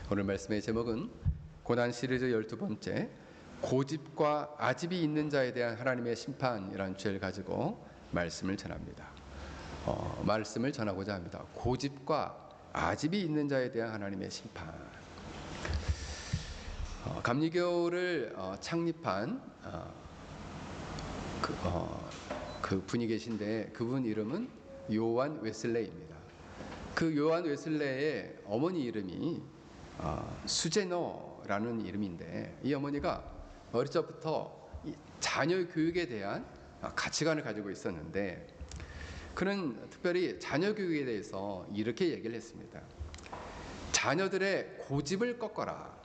오늘 말씀의 제목은 고난 시리즈 12번째 고집과 아집이 있는 자에 대한 하나님의 심판이라는 주제를 가지고 말씀을 전합니다. 말씀을 전하고자 합니다. 고집과 아집이 있는 자에 대한 하나님의 심판. 감리교를 창립한 그 분이 계신데 그분 이름은 요한 웨슬레이입니다. 그 요한 웨슬레의 어머니 이름이 수제너라는 이름인데, 이 어머니가 어릴 적부터 자녀 교육에 대한 가치관을 가지고 있었는데, 그는 특별히 자녀 교육에 대해서 이렇게 얘기를 했습니다. 자녀들의 고집을 꺾어라.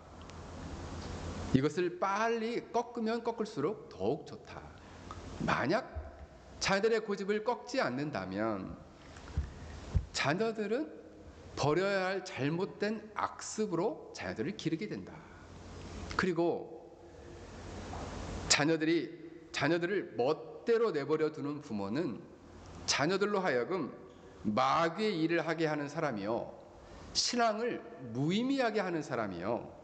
이것을 빨리 꺾으면 꺾을수록 더욱 좋다. 만약 자녀들의 고집을 꺾지 않는다면 자녀들은 버려야 할 잘못된 악습으로 자녀들을 기르게 된다. 그리고 자녀들을 멋대로 내버려 두는 부모는 자녀들로 하여금 마귀의 일을 하게 하는 사람이요, 신앙을 무의미하게 하는 사람이요,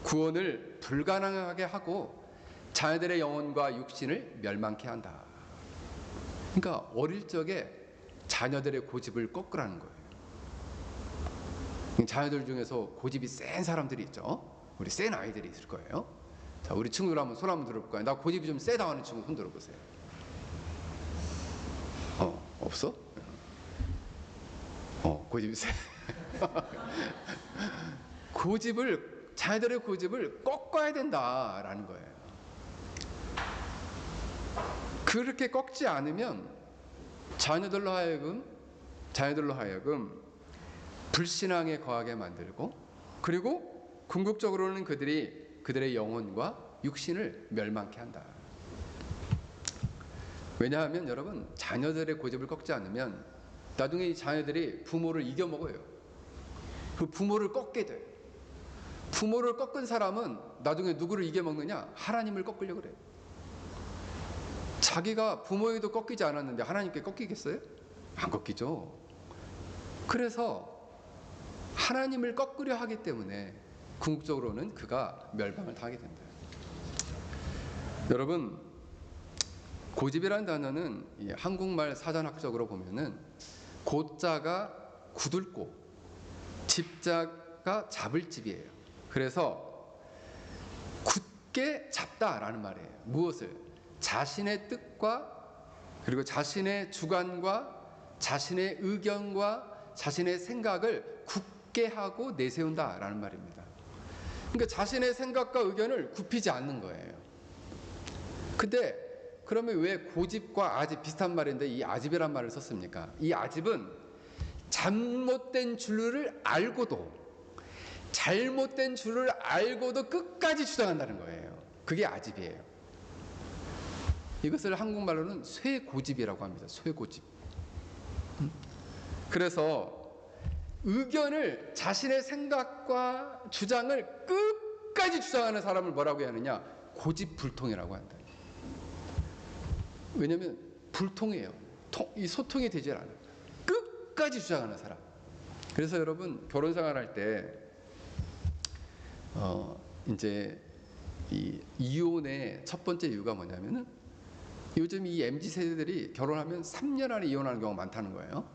구원을 불가능하게 하고 자녀들의 영혼과 육신을 멸망케 한다. 그러니까 어릴 적에 자녀들의 고집을 꺾으라는 거예요. 자녀들 중에서 고집이 센 사람들이 있죠. 우리 센 아이들이 있을 거예요. 자, 우리 친구들 한번 손 한번 들어볼 거예요. 나 고집이 좀 세다 하는 친구 손 들어보세요. 없어? 고집이 세. 자녀들의 고집을 꺾어야 된다라는 거예요. 그렇게 꺾지 않으면 자녀들로 하여금 불신앙에 거하게 만들고, 그리고 궁극적으로는 그들의 영혼과 육신을 멸망케 한다. 왜냐하면 여러분, 자녀들의 고집을 꺾지 않으면 나중에 이 자녀들이 부모를 이겨먹어요. 그 부모를 꺾게 돼요. 부모를 꺾은 사람은 나중에 누구를 이겨먹느냐? 하나님을 꺾으려고 그래요. 자기가 부모에게도 꺾이지 않았는데 하나님께 꺾이겠어요? 안 꺾이죠. 그래서 하나님을 꺾으려 하기 때문에 궁극적으로는 그가 멸망을 당하게 된다. 여러분, 고집이라는 단어는 한국말 사전학적으로 보면은 고자가 굳을고 집자가 잡을 집이에요. 그래서 굳게 잡다라는 말이에요. 무엇을? 자신의 뜻과, 그리고 자신의 주관과 자신의 의견과 자신의 생각을 굳게 하고 내세운다라는 말입니다. 그러니까 자신의 생각과 의견을 굽히지 않는 거예요. 근데 그러면 왜 고집과 아집, 비슷한 말인데 이 아집이란 말을 썼습니까? 이 아집은 잘못된 줄을 알고도 끝까지 주장한다는 거예요. 그게 아집이에요. 이것을 한국말로는 쇠고집이라고 합니다. 쇠고집. 그래서 의견을, 자신의 생각과 주장을 끝까지 주장하는 사람을 뭐라고 하느냐? 고집불통이라고 한다. 왜냐하면 불통이에요. 이 소통이 되질 않아요. 끝까지 주장하는 사람. 그래서 여러분, 결혼 생활할 때 이제 이 이혼의 첫 번째 이유가 뭐냐면은, 요즘 이 MZ 세대들이 결혼하면 3년 안에 이혼하는 경우가 많다는 거예요.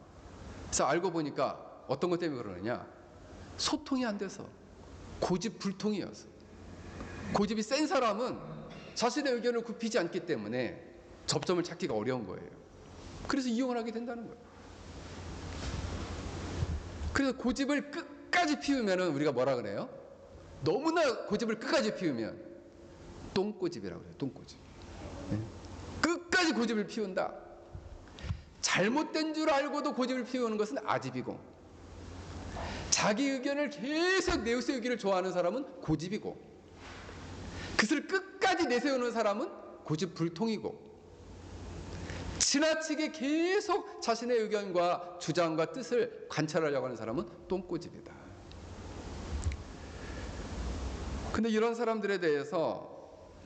그래서 알고 보니까 어떤 것 때문에 그러느냐? 소통이 안 돼서, 고집불통이어서. 고집이 센 사람은 자신의 의견을 굽히지 않기 때문에 접점을 찾기가 어려운 거예요. 그래서 이혼하게 된다는 거예요. 그래서 고집을 끝까지 피우면은 우리가 뭐라 그래요? 너무나 고집을 끝까지 피우면 똥고집이라고 그래요. 똥고집. 끝까지 고집을 피운다. 잘못된 줄 알고도 고집을 피우는 것은 아집이고, 자기 의견을 계속 내세우기를 좋아하는 사람은 고집이고, 그것을 끝까지 내세우는 사람은 고집불통이고, 지나치게 계속 자신의 의견과 주장과 뜻을 관찰하려고 하는 사람은 똥고집이다. 근데 이런 사람들에 대해서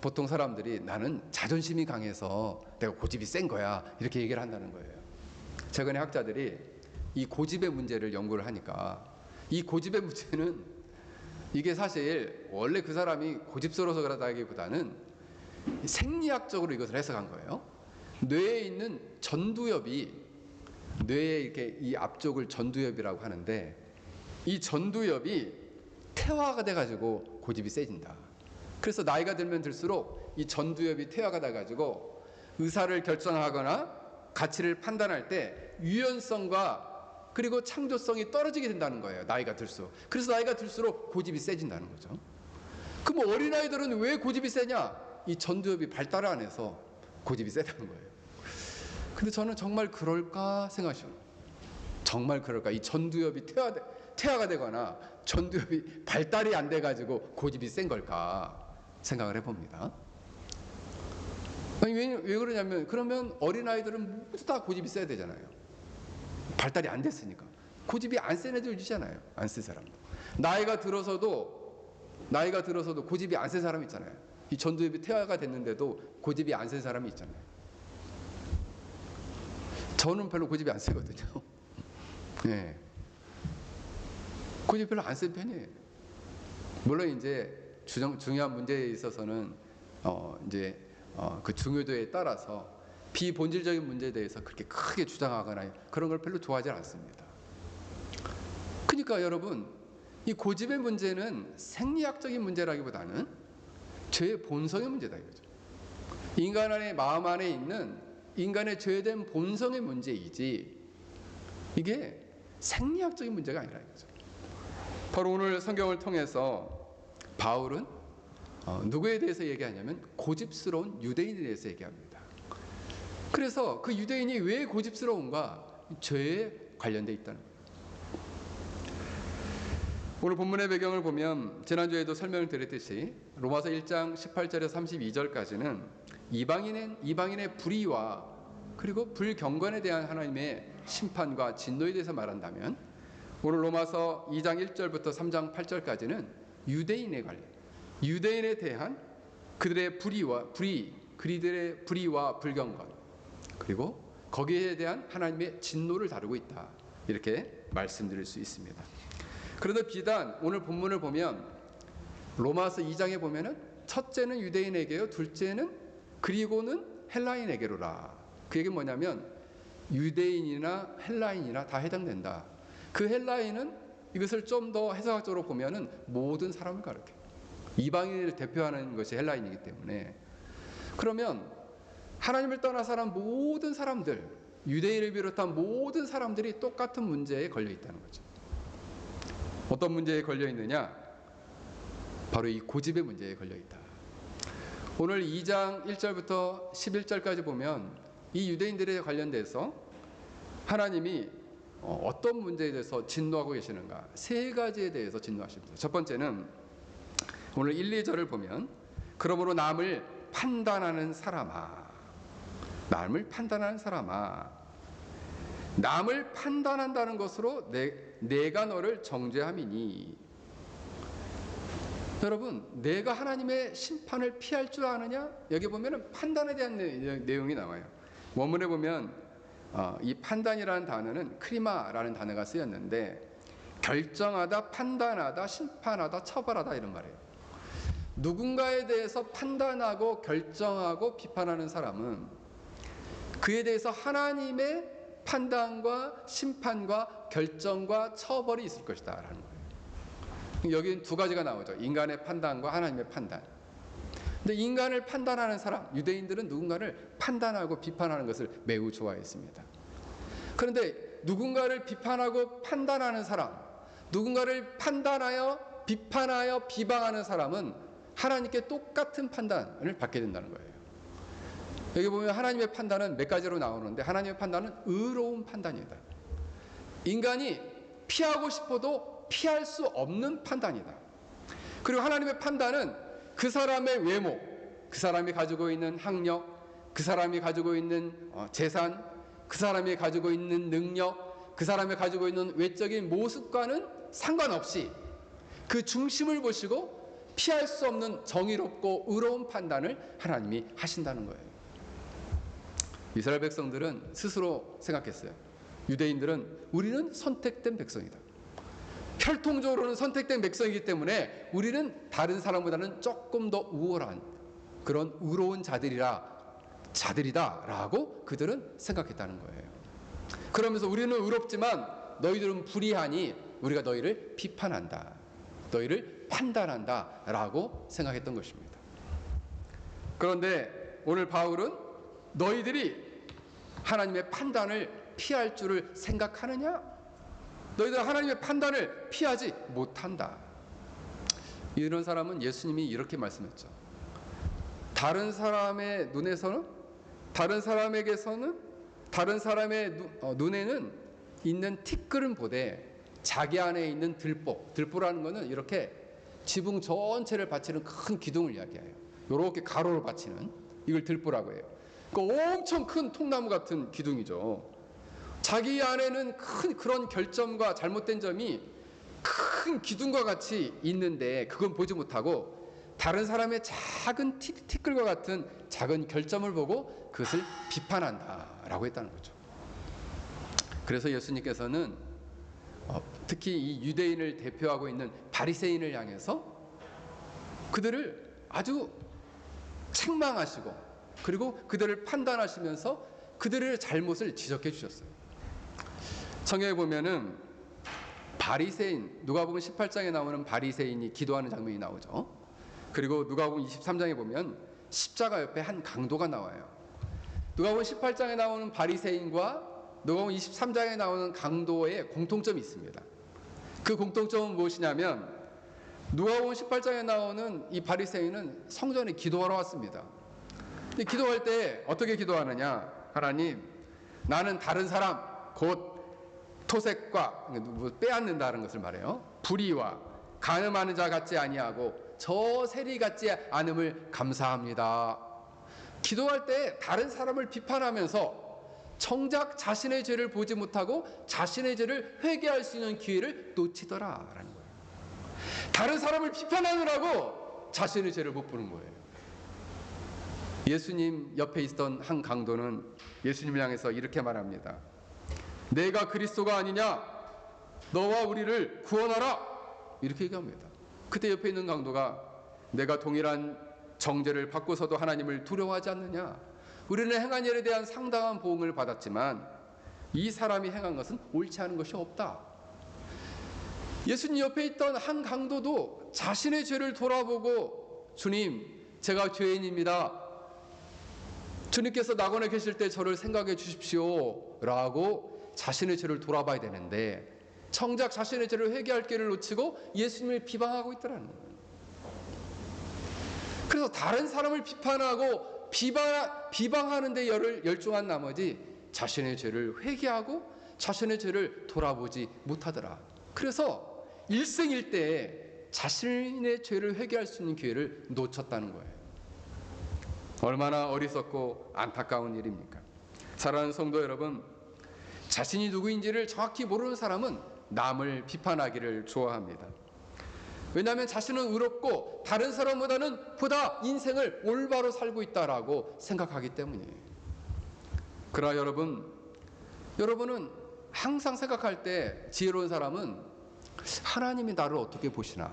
보통 사람들이 나는 자존심이 강해서 내가 고집이 센 거야, 이렇게 얘기를 한다는 거예요. 최근에 학자들이 이 고집의 문제를 연구를 하니까, 이 고집의 문제는 이게 사실 원래 그 사람이 고집스러워서 그러다기보다는 생리학적으로 이것을 해석한 거예요. 뇌에 있는 전두엽이, 뇌에 이렇게 이 앞쪽을 전두엽이라고 하는데, 이 전두엽이 퇴화가 돼가지고 고집이 세진다. 그래서 나이가 들면 들수록 이 전두엽이 퇴화가 돼가지고 의사를 결정하거나 가치를 판단할 때 유연성과 그리고 창조성이 떨어지게 된다는 거예요. 나이가 들수록. 그래서 나이가 들수록 고집이 세진다는 거죠. 그럼 어린아이들은 왜 고집이 세냐? 이 전두엽이 발달 안 해서 고집이 세다는 거예요. 근데 저는 정말 그럴까 생각해요. 정말 그럴까? 이 전두엽이 퇴화가 되거나 전두엽이 발달이 안 돼가지고 고집이 센 걸까 생각을 해봅니다. 아니, 왜 그러냐면, 그러면 어린아이들은 모두 다 고집이 세야 되잖아요. 발달이 안 됐으니까. 고집이 안 센 애들이잖아요. 안 센 사람. 나이가 들어서도 고집이 안 센 사람 있잖아요. 이 전두엽이 퇴화가 됐는데도 고집이 안 센 사람이 있잖아요. 저는 별로 고집이 안 세거든요. 네. 고집이 별로 안 센 편이에요. 물론 이제 중요한 문제에 있어서는 그 중요도에 따라서 비본질적인 문제에 대해서 그렇게 크게 주장하거나 그런 걸 별로 좋아하지 않습니다. 그러니까 여러분, 이 고집의 문제는 생리학적인 문제라기보다는 죄의 본성의 문제다 이거죠. 인간 안의 마음 안에 있는 인간의 죄된 본성의 문제이지 이게 생리학적인 문제가 아니라 이거죠. 바로 오늘 성경을 통해서 바울은 누구에 대해서 얘기하냐면 고집스러운 유대인에 대해서 얘기합니다. 그래서 그 유대인이 왜 고집스러운가? 죄에 관련되어 있다는 거예요. 오늘 본문의 배경을 보면 지난주에도 설명을 드렸듯이 로마서 1장 18절에서 32절까지는 이방인의 불의와 그리고 불경건에 대한 하나님의 심판과 진노에 대해서 말한다면, 오늘 로마서 2장 1절부터 3장 8절까지는 유대인에 대한 그들의 그들의 불의와 불경건, 그리고 거기에 대한 하나님의 진노를 다루고 있다, 이렇게 말씀드릴 수 있습니다. 그런데 비단 오늘 본문을 보면 로마서 2장에 보면은 첫째는 유대인에게요, 둘째는 그리고는 헬라인에게로라. 그 얘기는 뭐냐면 유대인이나 헬라인이나 다 해당된다. 그 헬라인은 이것을 좀 더 해석학적으로 보면은 모든 사람을 가리켜요. 이방인을 대표하는 것이 헬라인이기 때문에, 그러면 하나님을 떠나 살아온 모든 사람들, 유대인을 비롯한 모든 사람들이 똑같은 문제에 걸려 있다는 거죠. 어떤 문제에 걸려 있느냐? 바로 이 고집의 문제에 걸려 있다. 오늘 2장 1절부터 11절까지 보면 이 유대인들에 관련돼서 하나님이 어떤 문제에 대해서 진노하고 계시는가? 세 가지에 대해서 진노하십니다. 첫 번째는 오늘 1, 2절을 보면 그러므로 남을 판단하는 사람아, 남을 판단한다는 것으로 내가 너를 정죄함이니. 여러분, 내가 하나님의 심판을 피할 줄 아느냐? 여기 보면은 판단에 대한 내용이 나와요. 원문에 보면 이 판단이라는 단어는 크리마라는 단어가 쓰였는데, 결정하다, 판단하다, 심판하다, 처벌하다, 이런 말이에요. 누군가에 대해서 판단하고 결정하고 비판하는 사람은 그에 대해서 하나님의 판단과 심판과 결정과 처벌이 있을 것이다 라는 거예요. 여기는 두 가지가 나오죠. 인간의 판단과 하나님의 판단. 근데 인간을 판단하는 사람, 유대인들은 누군가를 판단하고 비판하는 것을 매우 좋아했습니다. 그런데 누군가를 비판하고 판단하는 사람, 누군가를 판단하여 비판하여 비방하는 사람은 하나님께 똑같은 판단을 받게 된다는 거예요. 여기 보면 하나님의 판단은 몇 가지로 나오는데, 하나님의 판단은 의로운 판단이다. 인간이 피하고 싶어도 피할 수 없는 판단이다. 그리고 하나님의 판단은 그 사람의 외모, 그 사람이 가지고 있는 학력, 그 사람이 가지고 있는 재산, 그 사람이 가지고 있는 능력, 그 사람이 가지고 있는 외적인 모습과는 상관없이 그 중심을 보시고 피할 수 없는 정의롭고 의로운 판단을 하나님이 하신다는 거예요. 이스라엘 백성들은 스스로 생각했어요. 유대인들은 우리는 선택된 백성이다. 혈통적으로는 선택된 백성이기 때문에 우리는 다른 사람보다는 조금 더 우월한 그런 의로운 자들이다라고 그들은 생각했다는 거예요. 그러면서 우리는 의롭지만 너희들은 불의하니 우리가 너희를 비판한다, 너희를 판단한다라고 생각했던 것입니다. 그런데 오늘 바울은 너희들이 하나님의 판단을 피할 줄을 생각하느냐? 너희들 하나님의 판단을 피하지 못한다. 이런 사람은 예수님이 이렇게 말씀했죠. 다른 사람의 눈에서는, 다른 사람에게서는, 다른 사람의 눈에는 있는 티끌은 보되 자기 안에 있는 들보라는 것은 이렇게 지붕 전체를 받치는 큰 기둥을 이야기해요. 이렇게 가로로 받치는, 이걸 들보라고 해요. 엄청 큰 통나무 같은 기둥이죠. 자기 안에는 큰 그런 결점과 잘못된 점이 큰 기둥과 같이 있는데 그건 보지 못하고 다른 사람의 작은 티끌과 같은 작은 결점을 보고 그것을 비판한다라고 했다는 거죠. 그래서 예수님께서는 특히 이 유대인을 대표하고 있는 바리새인을 향해서 그들을 아주 책망하시고 그리고 그들을 판단하시면서 그들의 잘못을 지적해 주셨어요. 성경에 보면은 바리새인, 누가복음 18장에 나오는 바리새인이 기도하는 장면이 나오죠. 그리고 누가복음 23장에 보면 십자가 옆에 한 강도가 나와요. 누가복음 18장에 나오는 바리새인과 누가복음 23장에 나오는 강도의 공통점이 있습니다. 그 공통점은 무엇이냐면 누가복음 18장에 나오는 이 바리새인은 성전에 기도하러 왔습니다. 근데 기도할 때 어떻게 기도하느냐? 하나님, 나는 다른 사람, 곧 토색과 빼앗는다는 것을 말해요. 불의와 간음하는 자 같지 아니하고 저 세리 같지 않음을 감사합니다. 기도할 때 다른 사람을 비판하면서 정작 자신의 죄를 보지 못하고 자신의 죄를 회개할 수 있는 기회를 놓치더라라는 거예요. 다른 사람을 비판하느라고 자신의 죄를 못 보는 거예요. 예수님 옆에 있던 한 강도는 예수님을 향해서 이렇게 말합니다. 내가 그리스도가 아니냐? 너와 우리를 구원하라! 이렇게 얘기합니다. 그때 옆에 있는 강도가 내가 동일한 정죄를 받고서도 하나님을 두려워하지 않느냐? 우리는 행한 일에 대한 상당한 보응을 받았지만 이 사람이 행한 것은 옳지 않은 것이 없다. 예수님 옆에 있던 한 강도도 자신의 죄를 돌아보고 주님, 제가 죄인입니다. 주님께서 낙원에 계실 때 저를 생각해 주십시오 라고 자신의 죄를 돌아봐야 되는데 정작 자신의 죄를 회개할 기회를 놓치고 예수님을 비방하고 있더라는 거예요. 그래서 다른 사람을 비판하고 비방하는 데 열중한 나머지 자신의 죄를 회개하고 자신의 죄를 돌아보지 못하더라. 그래서 일생일대에 자신의 죄를 회개할 수 있는 기회를 놓쳤다는 거예요. 얼마나 어리석고 안타까운 일입니까? 사랑하는 성도 여러분, 자신이 누구인지를 정확히 모르는 사람은 남을 비판하기를 좋아합니다. 왜냐하면 자신은 의롭고 다른 사람보다는 보다 인생을 올바로 살고 있다라고 생각하기 때문이에요. 그러나 여러분은 항상 생각할 때 지혜로운 사람은 하나님이 나를 어떻게 보시나,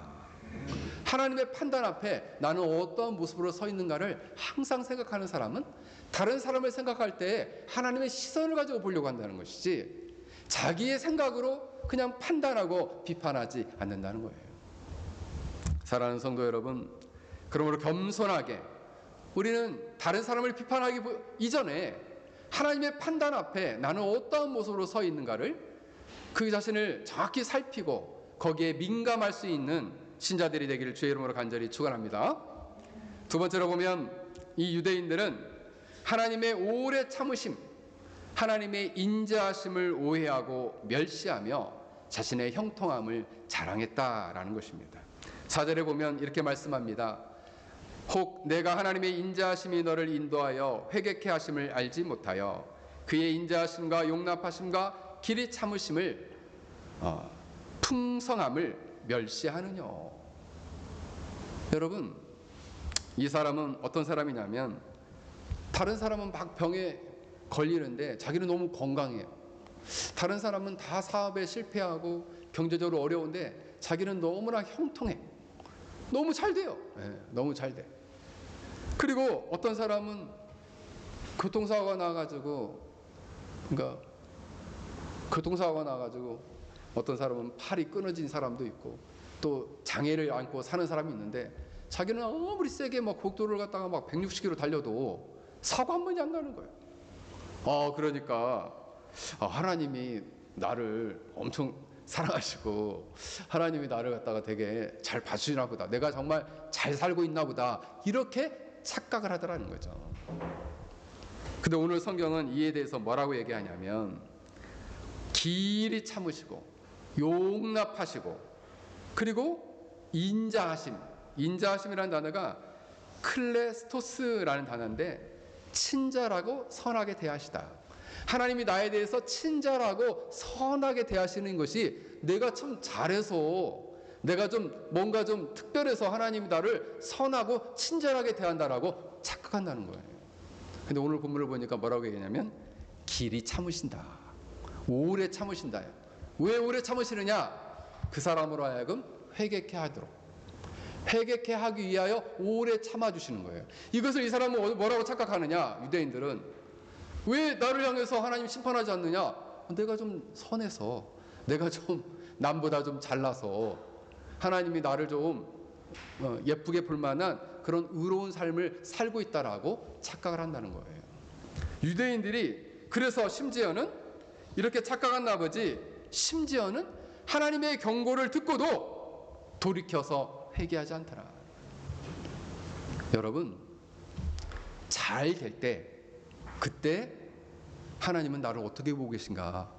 하나님의 판단 앞에 나는 어떠한 모습으로 서 있는가를 항상 생각하는 사람은 다른 사람을 생각할 때 하나님의 시선을 가지고 보려고 한다는 것이지 자기의 생각으로 그냥 판단하고 비판하지 않는다는 거예요. 사랑하는 성도 여러분, 그러므로 겸손하게 우리는 다른 사람을 비판하기 이전에 하나님의 판단 앞에 나는 어떠한 모습으로 서 있는가를 그 자신을 정확히 살피고 거기에 민감할 수 있는 신자들이 되기를 주의 이름으로 간절히 축원합니다. 두 번째로 보면 이 유대인들은 하나님의 오래 참으심, 하나님의 인자하심을 오해하고 멸시하며 자신의 형통함을 자랑했다라는 것입니다. 4절에 보면 이렇게 말씀합니다. 혹 내가 하나님의 인자하심이 너를 인도하여 회개케 하심을 알지 못하여 그의 인자하심과 용납하심과 길이 참으심을 풍성함을 멸시하느냐. 여러분, 이 사람은 어떤 사람이냐면 다른 사람은 막 병에 걸리는데 자기는 너무 건강해요. 다른 사람은 다 사업에 실패하고 경제적으로 어려운데 자기는 너무나 형통해. 너무 잘 돼요. 너무 잘 돼. 그리고 어떤 사람은 교통사고가 나가지고, 그러니까 교통사고가 나가지고 어떤 사람은 팔이 끊어진 사람도 있고 또 장애를 안고 사는 사람이 있는데 자기는 아무리 세게 막 고속도로를 갔다가 막 160km 달려도 사고 한 번이 안 나는 거예요. 그러니까 하나님이 나를 엄청 사랑하시고 하나님이 나를 갖다가 되게 잘 봐주시나 보다. 내가 정말 잘 살고 있나 보다. 이렇게 착각을 하더라는 거죠. 근데 오늘 성경은 이에 대해서 뭐라고 얘기하냐면 길이 참으시고 용납하시고 그리고 인자하심이라는 단어가 클레스토스라는 단어인데 친절하고 선하게 대하시다. 하나님이 나에 대해서 친절하고 선하게 대하시는 것이 내가 참 잘해서 내가 좀 뭔가 좀 특별해서 하나님이 나를 선하고 친절하게 대한다라고 착각한다는 거예요. 근데 오늘 본문을 보니까 뭐라고 얘기하냐면 길이 참으신다. 오래 참으신다요. 왜 오래 참으시느냐? 그 사람으로 하여금 회개케 하도록, 회개케 하기 위하여 오래 참아주시는 거예요. 이것을 이 사람은 뭐라고 착각하느냐? 유대인들은 왜 나를 향해서 하나님 심판하지 않느냐? 내가 좀 선해서, 내가 좀 남보다 좀 잘나서 하나님이 나를 좀 예쁘게 볼 만한 그런 의로운 삶을 살고 있다라고 착각을 한다는 거예요. 유대인들이 그래서 심지어는 이렇게 착각한 나머지 심지어는 하나님의 경고를 듣고도 돌이켜서 회개하지 않더라. 여러분, 잘 될 때 그때 하나님은 나를 어떻게 보고 계신가?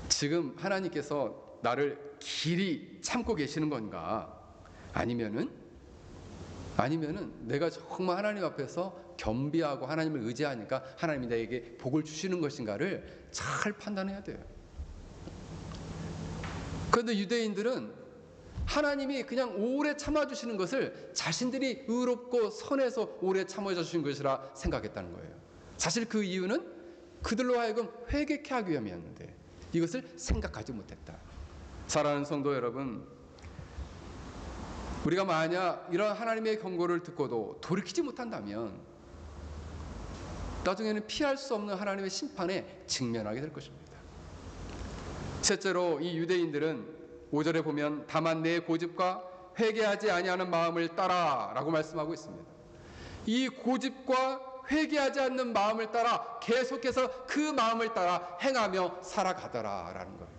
지금 하나님께서 나를 길이 참고 계시는 건가? 아니면은 내가 정말 하나님 앞에서 겸비하고 하나님을 의지하니까 하나님이 나에게 복을 주시는 것인가를 잘 판단해야 돼요. 그런데 유대인들은 하나님이 그냥 오래 참아주시는 것을 자신들이 의롭고 선해서 오래 참아주신 것이라 생각했다는 거예요. 사실 그 이유는 그들로 하여금 회개케 하기 위함이었는데 이것을 생각하지 못했다. 사랑하는 성도 여러분, 우리가 만약 이런 하나님의 경고를 듣고도 돌이키지 못한다면 나중에는 피할 수 없는 하나님의 심판에 직면하게 될 것입니다. 셋째로 이 유대인들은 5절에 보면 다만 내 고집과 회개하지 아니하는 마음을 따라 라고 말씀하고 있습니다. 이 고집과 회개하지 않는 마음을 따라 계속해서 그 마음을 따라 행하며 살아가더라 라는 거예요.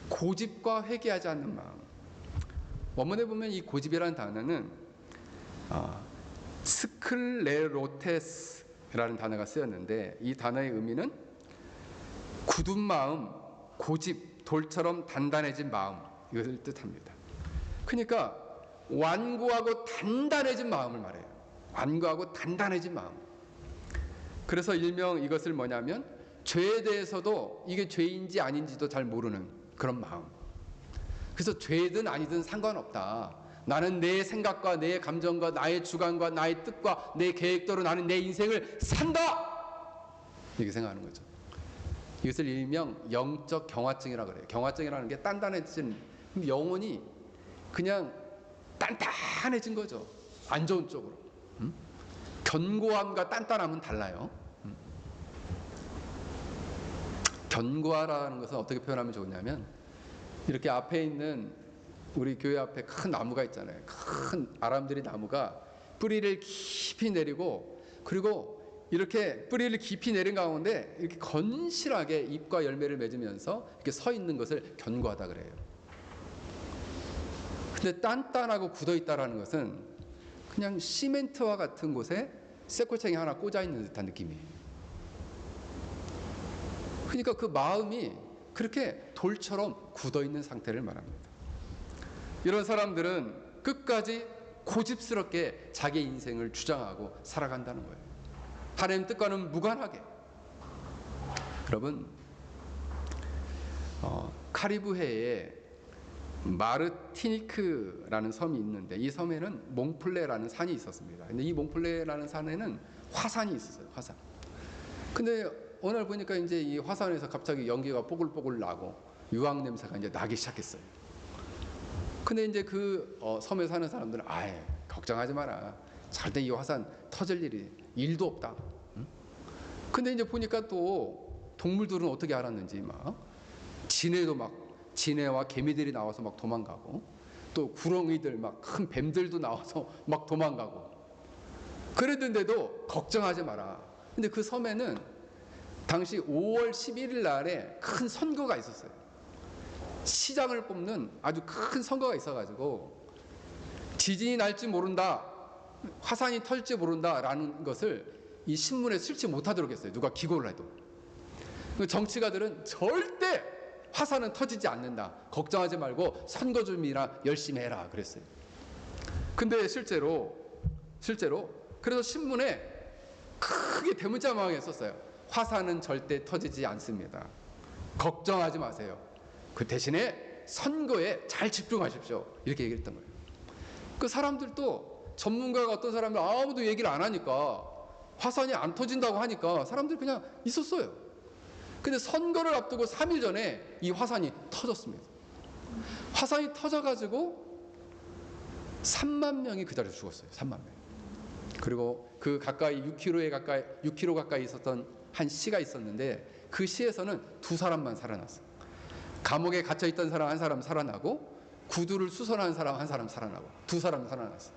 고집과 회개하지 않는 마음. 원문에 보면 이 고집이라는 단어는 스클레로테스라는 단어가 쓰였는데 이 단어의 의미는 굳은 마음, 고집, 돌처럼 단단해진 마음 이것을 뜻합니다. 그러니까 완고하고 단단해진 마음을 말해요. 완고하고 단단해진 마음. 그래서 일명 이것을 뭐냐면 죄에 대해서도 이게 죄인지 아닌지도 잘 모르는 그런 마음. 그래서 죄든 아니든 상관없다. 나는 내 생각과 내 감정과 나의 주관과 나의 뜻과 내 계획대로 나는 내 인생을 산다! 이렇게 생각하는 거죠. 이것을 일명 영적 경화증이라고 그래요. 경화증이라는 게 단단해진, 영혼이 그냥 단단해진 거죠. 안 좋은 쪽으로. 견고함과 단단함은 달라요. 견고하라는 것은 어떻게 표현하면 좋냐면 이렇게 앞에 있는 우리 교회 앞에 큰 나무가 있잖아요. 큰 아람들이 나무가 뿌리를 깊이 내리고 그리고 이렇게 뿌리를 깊이 내린 가운데 이렇게 건실하게 잎과 열매를 맺으면서 이렇게 서 있는 것을 견고하다 그래요. 근데 단단하고 굳어 있다라는 것은 그냥 시멘트와 같은 곳에 쇠꼬챙이 하나 꽂아 있는 듯한 느낌이에요. 그러니까 그 마음이 그렇게 돌처럼 굳어 있는 상태를 말합니다. 이런 사람들은 끝까지 고집스럽게 자기 인생을 주장하고 살아간다는 거예요. 하나님 뜻과는 무관하게. 여러분, 카리브해에 마르티니크라는 섬이 있는데 이 섬에는 몽플레라는 산이 있었습니다. 근데 이 몽플레라는 산에는 화산이 있었어요. 화산. 근데 어느 날 보니까 이제 이 화산에서 갑자기 연기가 뽀글뽀글 나고 유황 냄새가 이제 나기 시작했어요. 근데 이제 그 섬에 사는 사람들은 아예 걱정하지 마라. 절대 이 화산 터질 일이 1도 없다. 응? 근데 이제 보니까 또 동물들은 어떻게 알았는지 막 진해와 개미들이 나와서 막 도망가고, 또 구렁이들 막 큰 뱀들도 나와서 막 도망가고, 그랬는데도 걱정하지 마라. 근데 그 섬에는 당시 5월 11일 날에 큰 선거가 있었어요. 시장을 뽑는 아주 큰 선거가 있어가지고 지진이 날지 모른다, 화산이 터질지 모른다라는 것을 이 신문에 실지 못하도록 했어요. 누가 기고를 해도. 정치가들은 절대 화산은 터지지 않는다, 걱정하지 말고 선거 준비나 열심히 해라 그랬어요. 근데 실제로 그래서 신문에 크게 대문자막에 썼어요. 화산은 절대 터지지 않습니다. 걱정하지 마세요. 그 대신에 선거에 잘 집중하십시오. 이렇게 얘기했던 거예요. 그 사람들도, 전문가가 어떤 사람들 아무도 얘기를 안 하니까, 화산이 안 터진다고 하니까 사람들이 그냥 있었어요. 근데 선거를 앞두고 3일 전에 이 화산이 터졌습니다. 화산이 터져가지고 3만 명이 그 자리에서 죽었어요. 3만 명. 그리고 그 가까이 6km 가까이 있었던 한 시가 있었는데, 그 시에서는 2사람만 살아났어요. 감옥에 갇혀있던 사람 한 사람 살아나고, 구두를 수선한 사람 한 사람 살아나고, 2사람 살아났어요.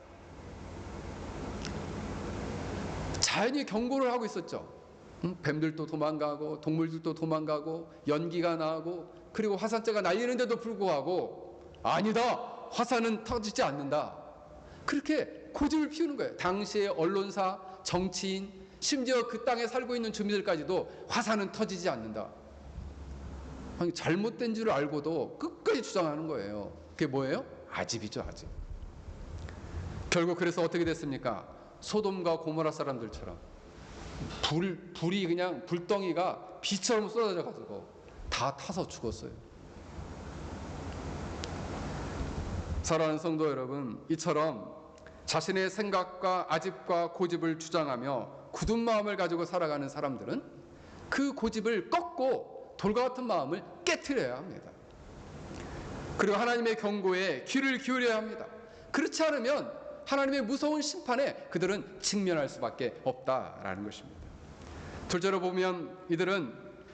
자연이 경고를 하고 있었죠. 뱀들도 도망가고 동물들도 도망가고 연기가 나고, 그리고 화산재가 날리는데도 불구하고 아니다, 화산은 터지지 않는다, 그렇게 고집을 피우는 거예요. 당시의 언론사, 정치인, 심지어 그 땅에 살고 있는 주민들까지도 화산은 터지지 않는다. 아니, 잘못된 줄 알고도 끝까지 주장하는 거예요. 그게 뭐예요? 아집이죠, 아집. 결국 그래서 어떻게 됐습니까? 소돔과 고모라 사람들처럼 불이 그냥 불덩이가 비처럼 쏟아져 가지고 다 타서 죽었어요. 사랑하는 성도 여러분, 이처럼 자신의 생각과 아집과 고집을 주장하며 굳은 마음을 가지고 살아가는 사람들은 그 고집을 꺾고 돌과 같은 마음을 깨트려야 합니다. 그리고 하나님의 경고에 귀를 기울여야 합니다. 그렇지 않으면 하나님의 무서운 심판에 그들은 직면할 수밖에 없다라는 것입니다. 둘째로 보면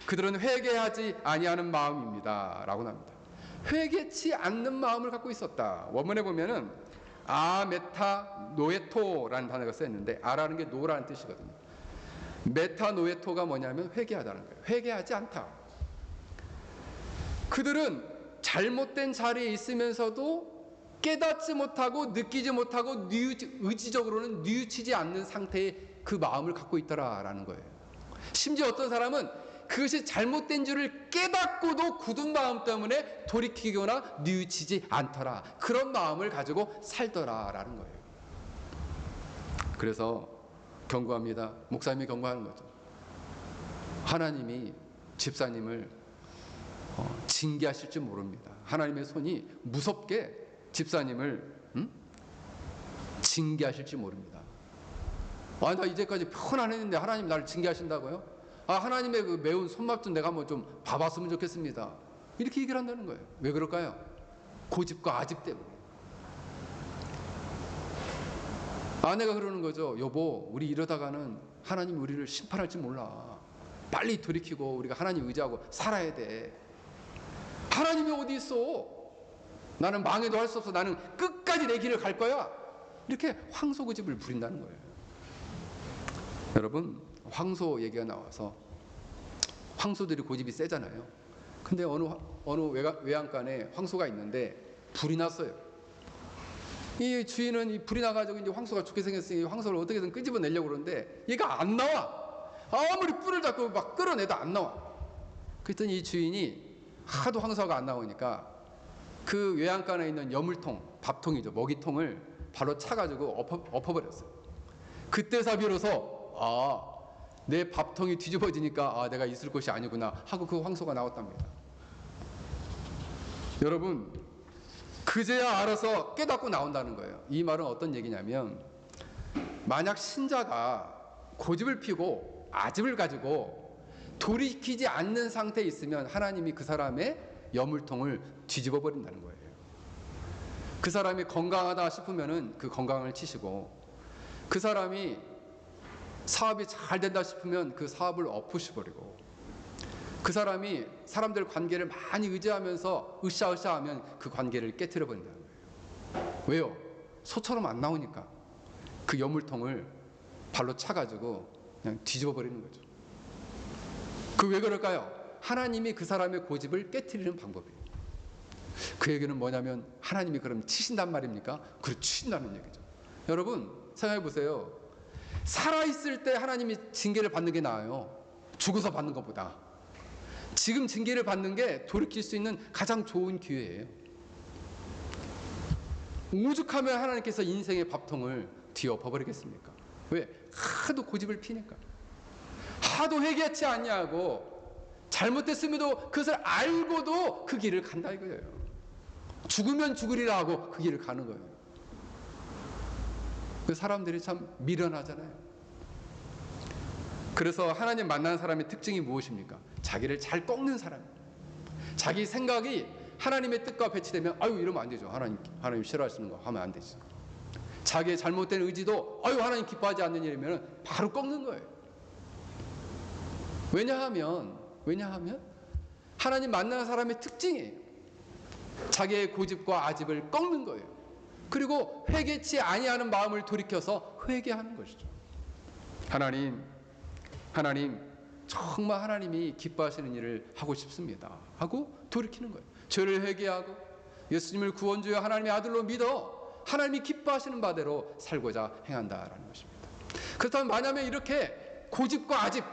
그들은 회개하지 아니하는 마음입니다 라고 합니다. 회개치 않는 마음을 갖고 있었다. 원문에 보면은 아메타 노에토라는 단어가 쓰였는데, 아라는 게 노라는 뜻이거든요. 메타 노에토가 뭐냐면 회개하다는 거예요. 회개하지 않다. 그들은 잘못된 자리에 있으면서도 깨닫지 못하고 느끼지 못하고 의지적으로는 뉘우치지 않는 상태의 그 마음을 갖고 있더라라는 거예요. 심지어 어떤 사람은 그것이 잘못된 줄을 깨닫고도 굳은 마음 때문에 돌이키거나 뉘우치지 않더라, 그런 마음을 가지고 살더라라는 거예요. 그래서 경고합니다. 목사님이 경고하는 거죠. 하나님이 집사님을 징계하실 줄 모릅니다. 하나님의 손이 무섭게 집사님을 징계하실 줄 모릅니다. 아, 나 이제까지 편안했는데 하나님 나를 징계하신다고요? 아, 하나님의 그 매운 손맛 좀 내가 한번 좀 봐봤으면 좋겠습니다. 이렇게 얘기를 한다는 거예요. 왜 그럴까요? 고집과 아집 때문에. 아내가 그러는 거죠. 여보, 우리 이러다가는 하나님 우리를 심판할지 몰라. 빨리 돌이키고 우리가 하나님 의지하고 살아야 돼. 하나님이 어디 있어? 나는 망해도 할 수 없어. 나는 끝까지 내 길을 갈 거야. 이렇게 황소고집을 부린다는 거예요. 여러분, 황소 얘기가 나와서, 황소들이 고집이 세잖아요. 근데 어느 외양간에 황소가 있는데 불이 났어요. 이 주인은 이 불이 나가지고 이제 황소가 죽게 생겼으니 황소를 어떻게든 끄집어내려고 그러는데 얘가 안 나와. 아무리 뿔을 잡고 막 끌어내도 안 나와. 그랬더니 이 주인이 하도 황소가 안 나오니까 그 외양간에 있는 여물통, 밥통이죠, 먹이통을 발로 차가지고 엎어버렸어요. 그때서 비로소 내 밥통이 뒤집어지니까 내가 있을 곳이 아니구나 하고 그 황소가 나왔답니다. 여러분, 그제야 알아서 깨닫고 나온다는 거예요. 이 말은 어떤 얘기냐면, 만약 신자가 고집을 피고 아집을 가지고 돌이키지 않는 상태에 있으면 하나님이 그 사람의 여물통을 뒤집어 버린다는 거예요. 그 사람이 건강하다 싶으면은 그 건강을 치시고, 그 사람이 사업이 잘 된다 싶으면 그 사업을 엎으셔버리고, 그 사람이 사람들 관계를 많이 의지하면서 으쌰으쌰하면 그 관계를 깨트려 버린다는 거예요. 왜요? 소처럼 안 나오니까 그 여물통을 발로 차가지고 그냥 뒤집어 버리는 거죠. 그 왜 그럴까요? 하나님이 그 사람의 고집을 깨트리는 방법이에요. 그 얘기는 뭐냐면 하나님이 그럼 치신단 말입니까? 그래, 치신다는 얘기죠. 여러분 생각해 보세요. 살아있을 때 하나님이 징계를 받는 게 나아요, 죽어서 받는 것보다. 지금 징계를 받는 게 돌이킬 수 있는 가장 좋은 기회예요. 오죽하면 하나님께서 인생의 밥통을 뒤엎어버리겠습니까? 왜? 하도 고집을 피니까. 하도 회개치 아니하고 잘못됐음에도 그것을 알고도 그 길을 간다 이거예요. 죽으면 죽으리라 하고 그 길을 가는 거예요. 그 사람들이 참 미련하잖아요. 그래서 하나님 만나는 사람의 특징이 무엇입니까? 자기를 잘 꺾는 사람. 자기 생각이 하나님의 뜻과 배치되면 아유 이러면 안 되죠. 하나님 싫어하시는 거 하면 안 되죠. 자기의 잘못된 의지도 아유 하나님 기뻐하지 않는 일이면 바로 꺾는 거예요. 왜냐하면 하나님 만나는 사람의 특징이에요. 자기의 고집과 아집을 꺾는 거예요. 그리고 회개치 아니하는 마음을 돌이켜서 회개하는 것이죠. 하나님 정말 하나님이 기뻐하시는 일을 하고 싶습니다 하고 돌이키는 거예요. 죄를 회개하고 예수님을 구원주여 하나님의 아들로 믿어 하나님이 기뻐하시는 바대로 살고자 행한다라는 것입니다. 그렇다면 만약에 이렇게 고집과 아집,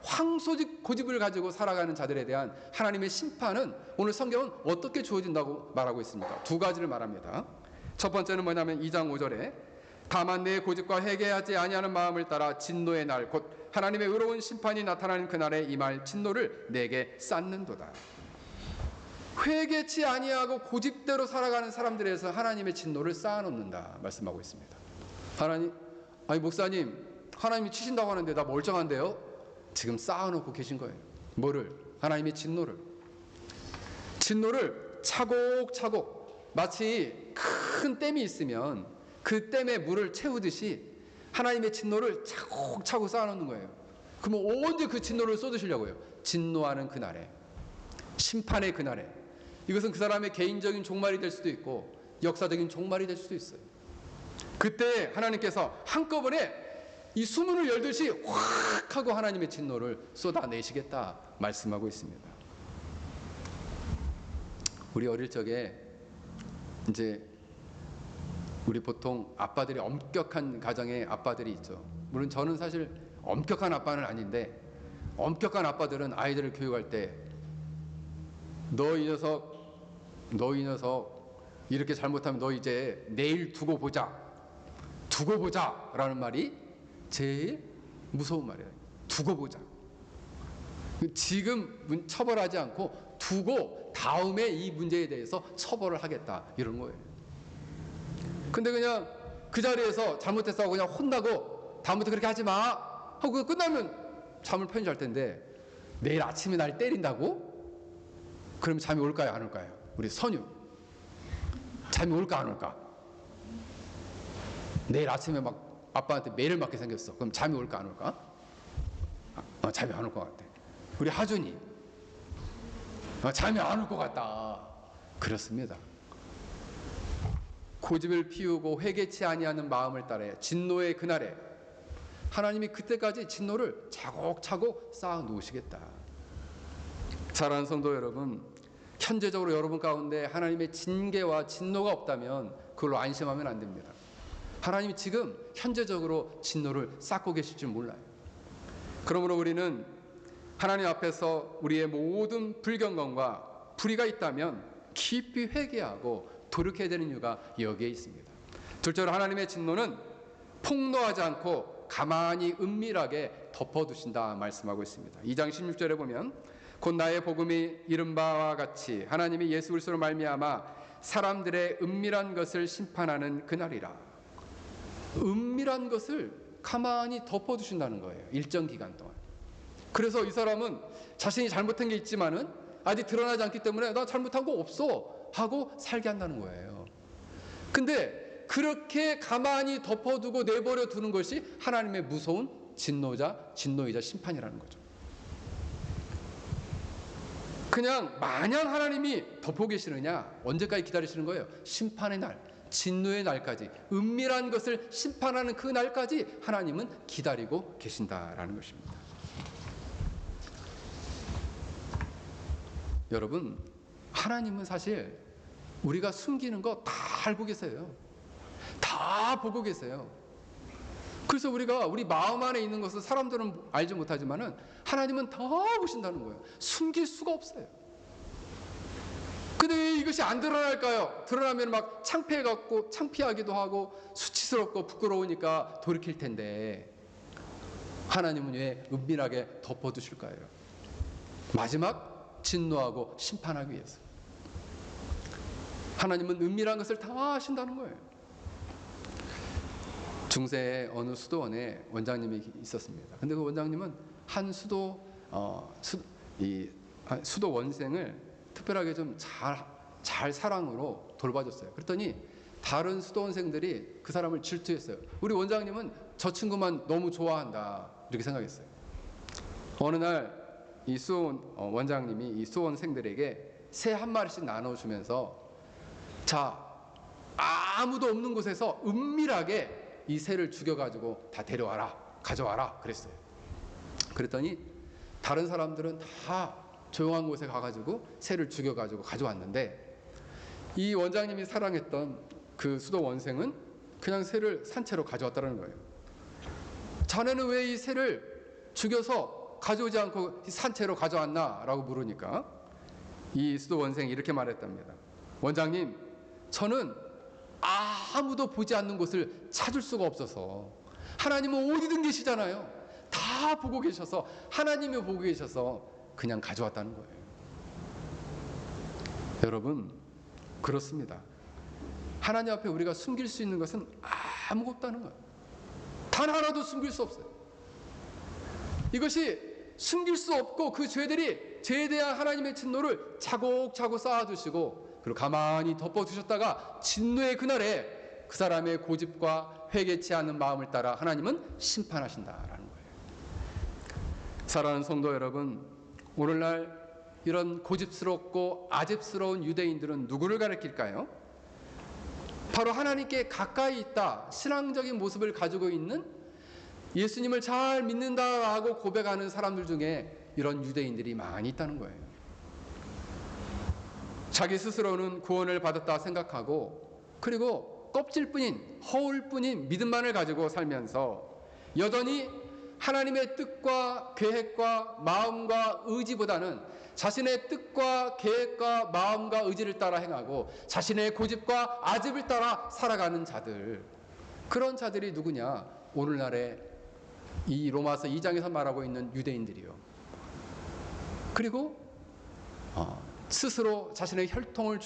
황소집 고집을 가지고 살아가는 자들에 대한 하나님의 심판은 오늘 성경은 어떻게 주어진다고 말하고 있습니까? 두 가지를 말합니다. 첫 번째는 뭐냐면 2장 5절에 다만 내 고집과 회개하지 아니하는 마음을 따라 진노의 날 곧 하나님의 의로운 심판이 나타나는 그날에 임할 진노를 내게 쌓는도다. 회개치 아니하고 고집대로 살아가는 사람들에서 하나님의 진노를 쌓아놓는다 말씀하고 있습니다. 아니 목사님 하나님이 치신다고 하는데 나 멀쩡한데요? 지금 쌓아놓고 계신 거예요. 뭐를? 하나님의 진노를 차곡차곡 마치 큰 댐이 있으면 그 댐에 물을 채우듯이 하나님의 진노를 차곡차곡 쌓아놓는 거예요. 그럼 언제 그 진노를 쏟으시려고요? 진노하는 그날에, 심판의 그날에. 이것은 그 사람의 개인적인 종말이 될 수도 있고 역사적인 종말이 될 수도 있어요. 그때 하나님께서 한꺼번에 이 수문을 열듯이 확 하고 하나님의 진노를 쏟아내시겠다 말씀하고 있습니다. 우리 어릴 적에 이제 우리 보통 아빠들이 엄격한 가정의 아빠들이 있죠. 물론 저는 사실 엄격한 아빠는 아닌데 엄격한 아빠들은 아이들을 교육할 때 너 이 녀석 이렇게 잘못하면 너 이제 내일 두고 보자 라는 말이 제일 무서운 말이에요. 두고 보자. 지금 처벌하지 않고 두고 다음에 이 문제에 대해서 처벌을 하겠다 이런 거예요. 근데 그냥 그 자리에서 잘못했다고 그냥 혼나고 다음부터 그렇게 하지 마 하고 끝나면 잠을 편히 잘 텐데 내일 아침에 날 때린다고? 그럼 잠이 올까요 안 올까요? 우리 선유 잠이 올까 안 올까? 내일 아침에 막 아빠한테 매를 맞게 생겼어. 그럼 잠이 올까 안 올까? 잠이 안 올 것 같아. 우리 하준이 잠이 안 올 것 같다. 그렇습니다. 고집을 피우고 회개치 아니하는 마음을 따라 진노의 그날에 하나님이 그때까지 진노를 차곡차곡 쌓아 놓으시겠다. 사랑하는 성도 여러분, 현재적으로 여러분 가운데 하나님의 징계와 진노가 없다면 그걸로 안심하면 안 됩니다. 하나님이 지금 현재적으로 진노를 쌓고 계실 줄 몰라요. 그러므로 우리는 하나님 앞에서 우리의 모든 불경건과 불의가 있다면 깊이 회개하고 돌이켜야 되는 이유가 여기에 있습니다. 둘째로 하나님의 진노는 폭로하지 않고 가만히 은밀하게 덮어두신다 말씀하고 있습니다. 2장 16절에 보면 곧 나의 복음이 이른 바와 같이 하나님이 예수 그리스도로 말미암아 사람들의 은밀한 것을 심판하는 그날이라. 은밀한 것을 가만히 덮어두신다는 거예요. 일정 기간 동안. 그래서 이 사람은 자신이 잘못한 게 있지만은 아직 드러나지 않기 때문에 나 잘못한 거 없어 하고 살게 한다는 거예요. 근데 그렇게 가만히 덮어두고 내버려 두는 것이 하나님의 무서운 진노이자 심판이라는 거죠. 그냥 마냥 하나님이 덮고 계시느냐? 언제까지 기다리시는 거예요? 심판의 날, 진노의 날까지, 은밀한 것을 심판하는 그 날까지 하나님은 기다리고 계신다라는 것입니다. 여러분, 하나님은 사실 우리가 숨기는 거 다 알고 계세요. 다 보고 계세요. 그래서 우리 마음 안에 있는 것을 사람들은 알지 못하지만은 하나님은 다 보신다는 거예요. 숨길 수가 없어요. 근데 왜 이것이 안 드러날까요? 드러나면 막 창피하기도 하고 수치스럽고 부끄러우니까 돌이킬 텐데 하나님은 왜 은밀하게 덮어두실까요? 마지막 진노하고 심판하기 위해서. 하나님은 은밀한 것을 다 하신다는 거예요. 중세의 어느 수도원에 원장님이 있었습니다. 근데 그 원장님은 한 수도 원생을 특별하게 좀 잘 사랑으로 돌봐줬어요. 그랬더니 다른 수도원생들이 그 사람을 질투했어요. 우리 원장님은 저 친구만 너무 좋아한다 이렇게 생각했어요. 어느 날 이 원장님이 이 수원생들에게 새 한 마리씩 나눠주면서 자, 아무도 없는 곳에서 은밀하게 이 새를 죽여가지고 다 데려와라, 가져와라 그랬어요. 그랬더니 다른 사람들은 다 조용한 곳에 가가지고 새를 죽여가지고 가져왔는데 이 원장님이 사랑했던 그 수도 원생은 그냥 새를 산채로 가져왔다는 거예요. 자네는 왜 이 새를 죽여서 가져오지 않고 산채로 가져왔나? 라고 물으니까 이 수도 원생이 이렇게 말했답니다. 원장님, 저는 아무도 보지 않는 곳을 찾을 수가 없어서 하나님은 어디든 계시잖아요. 다 보고 계셔서 하나님이 보고 계셔서 그냥 가져왔다는 거예요. 여러분, 그렇습니다. 하나님 앞에 우리가 숨길 수 있는 것은 아무것도 없다는 거예요. 단 하나도 숨길 수 없어요. 이것이 숨길 수 없고 그 죄에 대한 하나님의 진노를 차곡차곡 쌓아두시고 그리고 가만히 덮어두셨다가 진노의 그날에 그 사람의 고집과 회개치 않는 마음을 따라 하나님은 심판하신다라는 거예요. 사랑하는 성도 여러분, 오늘날 이런 고집스럽고 아집스러운 유대인들은 누구를 가리킬까요? 바로 하나님께 가까이 있다, 신앙적인 모습을 가지고 있는 예수님을 잘 믿는다라고 고백하는 사람들 중에 이런 유대인들이 많이 있다는 거예요. 자기 스스로는 구원을 받았다 생각하고 그리고 껍질뿐인 허울뿐인 믿음만을 가지고 살면서 여전히 하나님의 뜻과 계획과 마음과 의지보다는 자신의 뜻과 계획과 마음과 의지를 따라 행하고 자신의 고집과 아집을 따라 살아가는 자들, 그런 자들이 누구냐? 오늘날의 이 로마서 2장에서 말하고 있는 유대인들이요. 그리고 스스로 자신의 혈통을